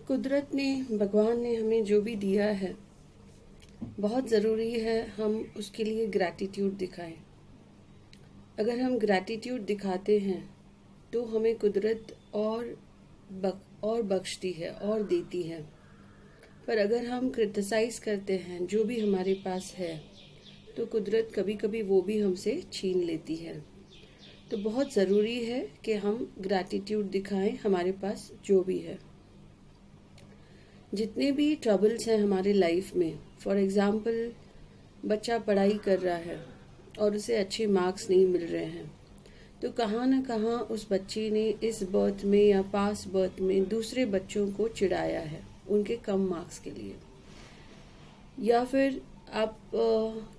कुदरत ने, भगवान ने हमें जो भी दिया है, बहुत ज़रूरी है हम उसके लिए ग्रैटिट्यूड दिखाएं। अगर हम ग्रैटिट्यूड दिखाते हैं तो हमें कुदरत और बख्शती है और देती है। पर अगर हम क्रिटिसाइज़ करते हैं जो भी हमारे पास है तो कुदरत कभी कभी वो भी हमसे छीन लेती है। तो बहुत ज़रूरी है कि हम ग्रैटिट्यूड दिखाएं हमारे पास जो भी है। जितने भी ट्रबल्स हैं हमारे लाइफ में, फॉर एग्ज़ाम्पल बच्चा पढ़ाई कर रहा है और उसे अच्छे मार्क्स नहीं मिल रहे हैं, तो कहाँ ना कहाँ उस बच्चे ने इस बर्थ में या पास बर्थ में दूसरे बच्चों को चिढ़ाया है उनके कम मार्क्स के लिए। या फिर आप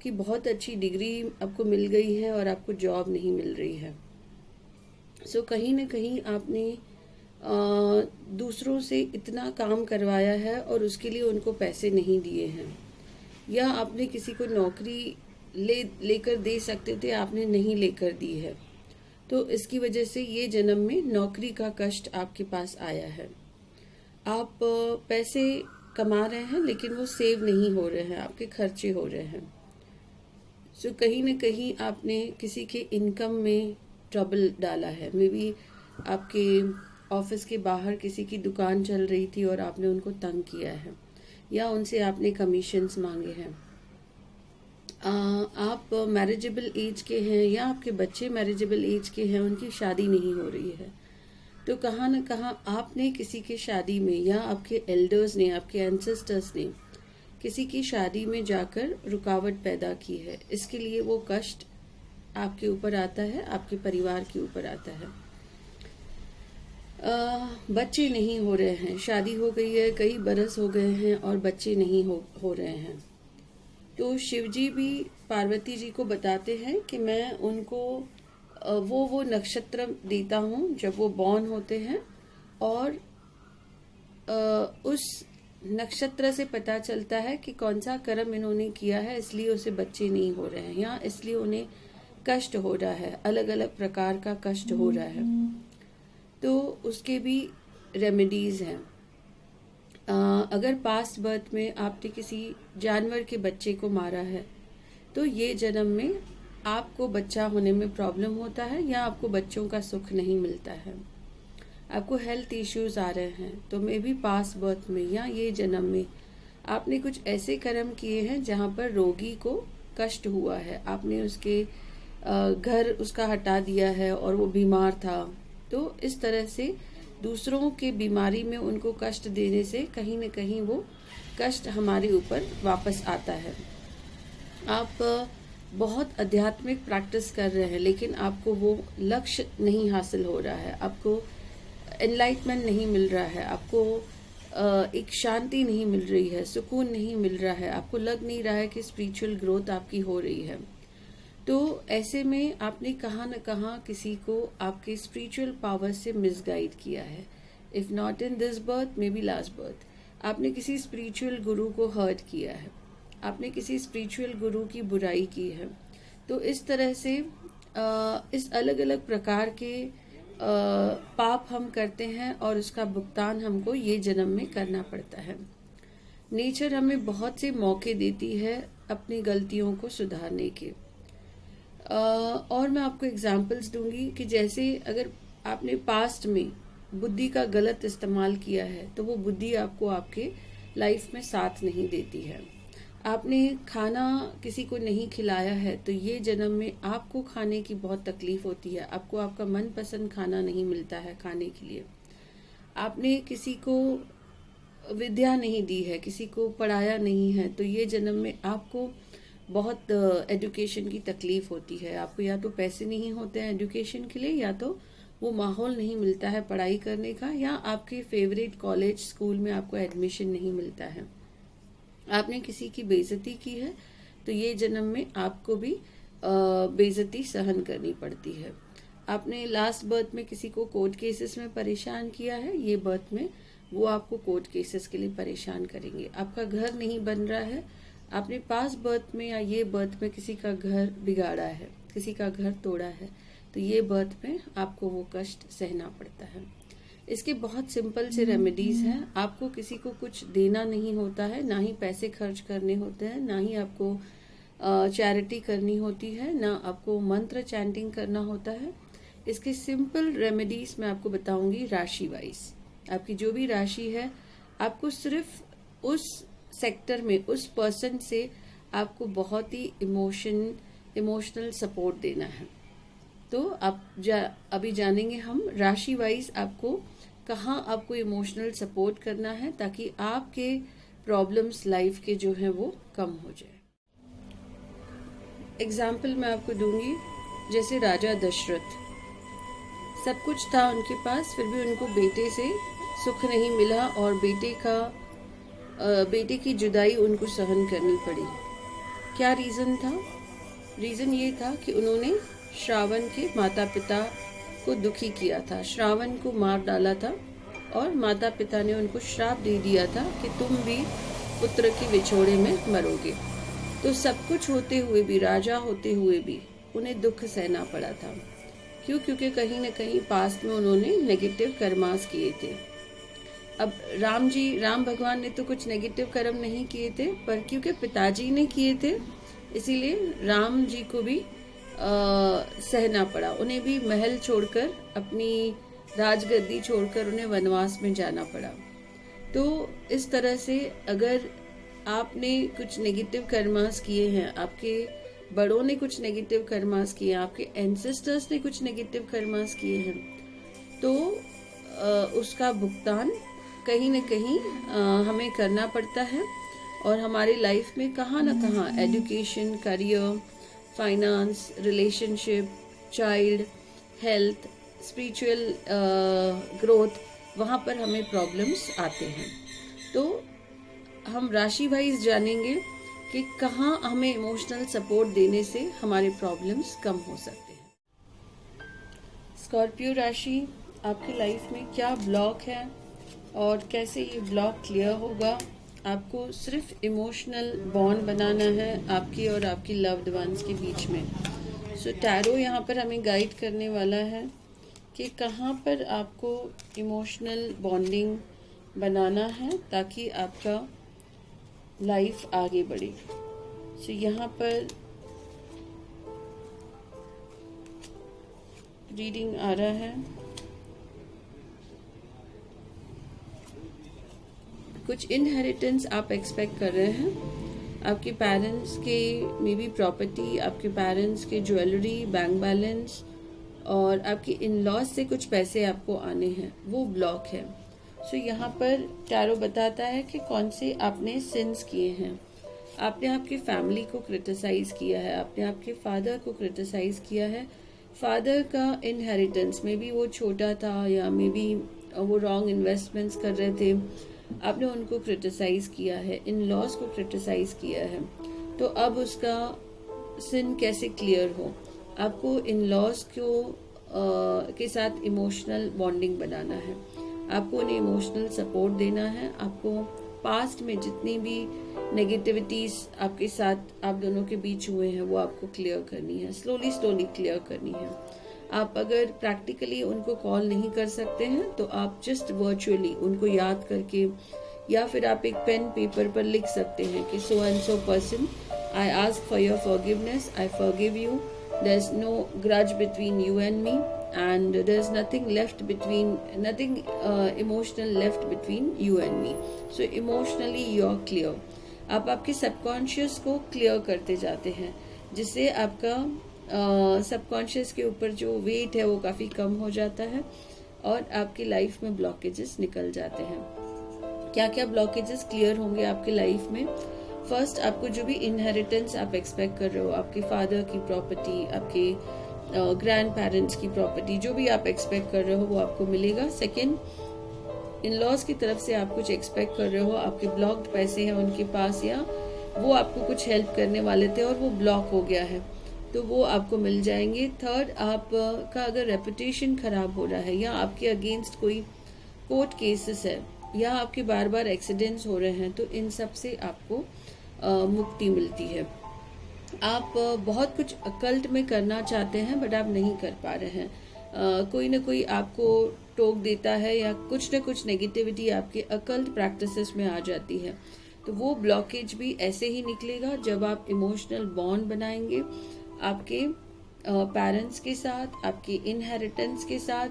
की बहुत अच्छी डिग्री आपको मिल गई है और आपको जॉब नहीं मिल रही है। सो कहीं ना कहीं आपने दूसरों से इतना काम करवाया है और उसके लिए उनको पैसे नहीं दिए हैं, या आपने किसी को नौकरी लेकर दे सकते थे, आपने नहीं लेकर दी है, तो इसकी वजह से ये जन्म में नौकरी का कष्ट आपके पास आया है। आप पैसे कमा रहे हैं लेकिन वो सेव नहीं हो रहे हैं, आपके खर्चे हो रहे हैं। सो कहीं ना कहीं आपने किसी के इनकम में ट्रबल डाला है। मे बी आपके ऑफिस के बाहर किसी की दुकान चल रही थी और आपने उनको तंग किया है, या उनसे आपने कमीशंस मांगे हैं। आप मैरिजेबल एज के हैं या आपके बच्चे मैरिजेबल एज के हैं, उनकी शादी नहीं हो रही है, तो कहाँ न कहाँ आपने किसी के शादी में या आपके एल्डर्स ने, आपके एंसेस्टर्स ने किसी की शादी में जाकर रुकावट पैदा की है। इसके लिए वो कष्ट आपके ऊपर आता है, आपके परिवार के ऊपर आता है। बच्चे नहीं हो रहे हैं, शादी हो गई है, कई बरस हो गए हैं और बच्चे नहीं हो रहे हैं, तो शिवजी भी पार्वती जी को बताते हैं कि मैं उनको वो नक्षत्र देता हूँ जब वो बॉर्न होते हैं, और उस नक्षत्र से पता चलता है कि कौन सा कर्म इन्होंने किया है, इसलिए उसे बच्चे नहीं हो रहे हैं या इसलिए उन्हें कष्ट हो रहा है, अलग अलग प्रकार का कष्ट हो रहा है। तो उसके भी रेमेडीज हैं। अगर पास्ट बर्थ में आपने किसी जानवर के बच्चे को मारा है तो ये जन्म में आपको बच्चा होने में प्रॉब्लम होता है या आपको बच्चों का सुख नहीं मिलता है, आपको हेल्थ इश्यूज आ रहे हैं, तो मे भी पास्ट बर्थ में या ये जन्म में आपने कुछ ऐसे कर्म किए हैं जहाँ पर रोगी को कष्ट हुआ है, आपने उसके घर उसका हटा दिया है और वो बीमार था। तो इस तरह से दूसरों के बीमारी में उनको कष्ट देने से कहीं न कहीं वो कष्ट हमारे ऊपर वापस आता है। आप बहुत आध्यात्मिक प्रैक्टिस कर रहे हैं लेकिन आपको वो लक्ष्य नहीं हासिल हो रहा है, आपको एनलाइटमेंट नहीं मिल रहा है, आपको एक शांति नहीं मिल रही है, सुकून नहीं मिल रहा है, आपको लग नहीं रहा है कि स्पिरिचुअल ग्रोथ आपकी हो रही है, तो ऐसे में आपने कहाँ न कहाँ किसी को आपके स्पिरिचुअल पावर से मिसगाइड किया है। If not in this birth, may be last birth, आपने किसी स्पिरिचुअल गुरु को हर्ट किया है, आपने किसी स्पिरिचुअल गुरु की बुराई की है। तो इस तरह से इस अलग अलग प्रकार के पाप हम करते हैं और उसका भुगतान हमको ये जन्म में करना पड़ता है। नेचर हमें बहुत से मौके देती है अपनी गलतियों को सुधारने के। और मैं आपको एग्जांपल्स दूंगी कि जैसे अगर आपने पास्ट में बुद्धि का गलत इस्तेमाल किया है तो वो बुद्धि आपको आपके लाइफ में साथ नहीं देती है। आपने खाना किसी को नहीं खिलाया है तो ये जन्म में आपको खाने की बहुत तकलीफ होती है, आपको आपका मनपसंद खाना नहीं मिलता है खाने के लिए। आपने किसी को विद्या नहीं दी है, किसी को पढ़ाया नहीं है, तो ये जन्म में आपको बहुत एजुकेशन की तकलीफ होती है। आपको या तो पैसे नहीं होते हैं एजुकेशन के लिए, या तो वो माहौल नहीं मिलता है पढ़ाई करने का, या आपके फेवरेट कॉलेज स्कूल में आपको एडमिशन नहीं मिलता है। आपने किसी की बेइज्जती की है तो ये जन्म में आपको भी बेइज्जती सहन करनी पड़ती है। आपने लास्ट बर्थ में किसी को कोर्ट केसेस में परेशान किया है, ये बर्थ में वो आपको कोर्ट केसेस के लिए परेशान करेंगे। आपका घर नहीं बन रहा है, आपने पास्ट बर्थ में या ये बर्थ में किसी का घर बिगाड़ा है, किसी का घर तोड़ा है, तो ये बर्थ में आपको वो कष्ट सहना पड़ता है। इसके बहुत सिंपल से रेमेडीज हैं। आपको किसी को कुछ देना नहीं होता है, ना ही पैसे खर्च करने होते हैं, ना ही आपको चैरिटी करनी होती है, ना आपको मंत्र चैंटिंग करना होता है। इसके सिंपल रेमेडीज मैं आपको बताऊंगी राशि वाइज। आपकी जो भी राशि है, आपको सिर्फ उस सेक्टर में उस पर्सन से आपको बहुत ही इमोशनल सपोर्ट देना है। तो आप अभी जानेंगे हम राशि वाइज आपको कहाँ आपको इमोशनल सपोर्ट करना है, ताकि आपके प्रॉब्लम्स लाइफ के जो हैं वो कम हो जाए। एग्जाम्पल मैं आपको दूंगी, जैसे राजा दशरथ, सब कुछ था उनके पास, फिर भी उनको बेटे से सुख नहीं मिला और बेटे की जुदाई उनको सहन करनी पड़ी। क्या रीजन था? रीजन ये था कि उन्होंने श्रावण के माता पिता को दुखी किया था, श्रावण को मार डाला था और माता पिता ने उनको श्राप दे दिया था कि तुम भी पुत्र के विछोड़े में मरोगे। तो सब कुछ होते हुए भी, राजा होते हुए भी उन्हें दुख सहना पड़ा था। क्यों? क्योंकि कहीं न कहीं पास्ट में उन्होंने नेगेटिव कर्मास किए थे। अब राम भगवान ने तो कुछ नेगेटिव कर्म नहीं किए थे, पर क्योंकि पिताजी ने किए थे, इसीलिए राम जी को भी सहना पड़ा। उन्हें भी महल छोड़कर, अपनी राजगद्दी छोड़कर उन्हें वनवास में जाना पड़ा। तो इस तरह से अगर आपने कुछ नेगेटिव कर्मास किए हैं, आपके बड़ों ने कुछ नेगेटिव कर्मास किए, आपके एंसेस्टर्स ने कुछ नेगेटिव कर्मास किए हैं, तो उसका भुगतान कहीं न कहीं हमें करना पड़ता है। और हमारी लाइफ में कहाँ न कहाँ education, career, finance, relationship, child, health, spiritual growth, वहाँ पर हमें प्रॉब्लम्स आते हैं। तो हम राशि वाइज जानेंगे कि कहाँ हमें इमोशनल सपोर्ट देने से हमारे प्रॉब्लम्स कम हो सकते हैं। स्कॉर्पियो राशि, आपकी लाइफ में क्या ब्लॉक है और कैसे ये ब्लॉक क्लियर होगा? आपको सिर्फ इमोशनल बॉन्ड बनाना है आपकी और आपकी लव्ड वंस के बीच में। सो टैरो यहाँ पर हमें गाइड करने वाला है कि कहाँ पर आपको इमोशनल बॉन्डिंग बनाना है ताकि आपका लाइफ आगे बढ़े। सो यहाँ पर रीडिंग आ रहा है, कुछ इनहेरिटेंस आप एक्सपेक्ट कर रहे हैं। आपके पेरेंट्स के मे बी प्रॉपर्टी, आपके पेरेंट्स के ज्वेलरी, बैंक बैलेंस और आपके इन लॉज से कुछ पैसे आपको आने हैं, वो ब्लॉक है। सो यहाँ पर टैरो बताता है कि कौन से आपने सिंस किए हैं। आपने आपकी फैमिली को क्रिटिसाइज किया है, आपने आपके फादर को क्रिटिसाइज किया है। फादर का इनहेरिटेंस में भी वो छोटा था या मे बी वो रॉन्ग इन्वेस्टमेंट्स कर रहे थे, आपने उनको क्रिटिसाइज किया है, इन लॉज को क्रिटिसाइज किया है। तो अब उसका सिन कैसे क्लियर हो? आपको इन लॉज को के साथ इमोशनल बॉन्डिंग बनाना है, आपको उन्हें इमोशनल सपोर्ट देना है। आपको पास्ट में जितनी भी नेगेटिविटीज आपके साथ आप दोनों के बीच हुए हैं वो आपको क्लियर करनी है, स्लोली क्लियर करनी है। आप अगर प्रैक्टिकली उनको कॉल नहीं कर सकते हैं तो आप जस्ट वर्चुअली उनको याद करके या फिर आप एक पेन पेपर पर लिख सकते हैं कि so and so person, I ask for your forgiveness, I forgive you, there is no grudge between you and me and there's nothing emotional left between you and me. So emotionally you're clear. आप आपके subconscious को clear करते जाते हैं, जिससे आपका subconscious के ऊपर जो वेट है वो काफी कम हो जाता है और आपकी लाइफ में ब्लॉकेजेस निकल जाते हैं। क्या क्या ब्लॉकेजेस क्लियर होंगे आपकी लाइफ में? फर्स्ट, आपको जो भी इनहेरिटेंस आप एक्सपेक्ट कर रहे हो, आपके फादर की प्रॉपर्टी, आपके ग्रैंड पेरेंट्स की प्रॉपर्टी, जो भी आप एक्सपेक्ट कर रहे हो वो आपको मिलेगा। सेकेंड, इन लॉज की तरफ से आप कुछ एक्सपेक्ट कर रहे हो, आपके ब्लॉक्ड पैसे हैं उनके पास या वो आपको कुछ हेल्प करने वाले थे और वो ब्लॉक हो गया है, तो वो आपको मिल जाएंगे। थर्ड, आपका अगर रेपुटेशन खराब हो रहा है या आपके अगेंस्ट कोई कोर्ट केसेस है या आपके बार बार एक्सीडेंट्स हो रहे हैं, तो इन सब से आपको मुक्ति मिलती है। आप बहुत कुछ अकल्ट में करना चाहते हैं बट आप नहीं कर पा रहे हैं, कोई ना कोई आपको टोक देता है या कुछ ना कुछ नेगेटिविटी आपके अकल्ट प्रैक्टिसेस में आ जाती है, तो वो ब्लॉकेज भी ऐसे ही निकलेगा जब आप इमोशनल बॉन्ड बनाएंगे आपके पेरेंट्स के साथ, आपके इनहेरिटेंस के साथ,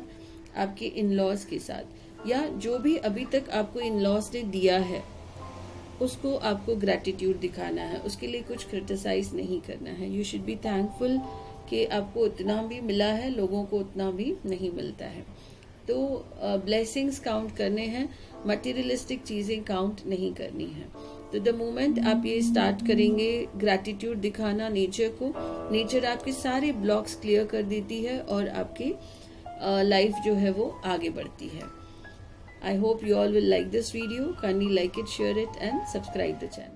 आपके इन लॉज के साथ, या जो भी अभी तक आपको इन लॉज ने दिया है उसको आपको ग्रैटिट्यूड दिखाना है, उसके लिए कुछ क्रिटिसाइज नहीं करना है। यू शुड बी थैंकफुल कि आपको उतना भी मिला है, लोगों को उतना भी नहीं मिलता है। तो ब्लेसिंग्स काउंट करने हैं, मटेरियलिस्टिक चीज़ें काउंट नहीं करनी है। तो द मोमेंट आप ये स्टार्ट करेंगे ग्रैटिट्यूड दिखाना नेचर को, नेचर आपके सारे ब्लॉक्स क्लियर कर देती है और आपकी लाइफ जो है वो आगे बढ़ती है। I hope you all will like this video. Kindly like it, share it and subscribe the channel.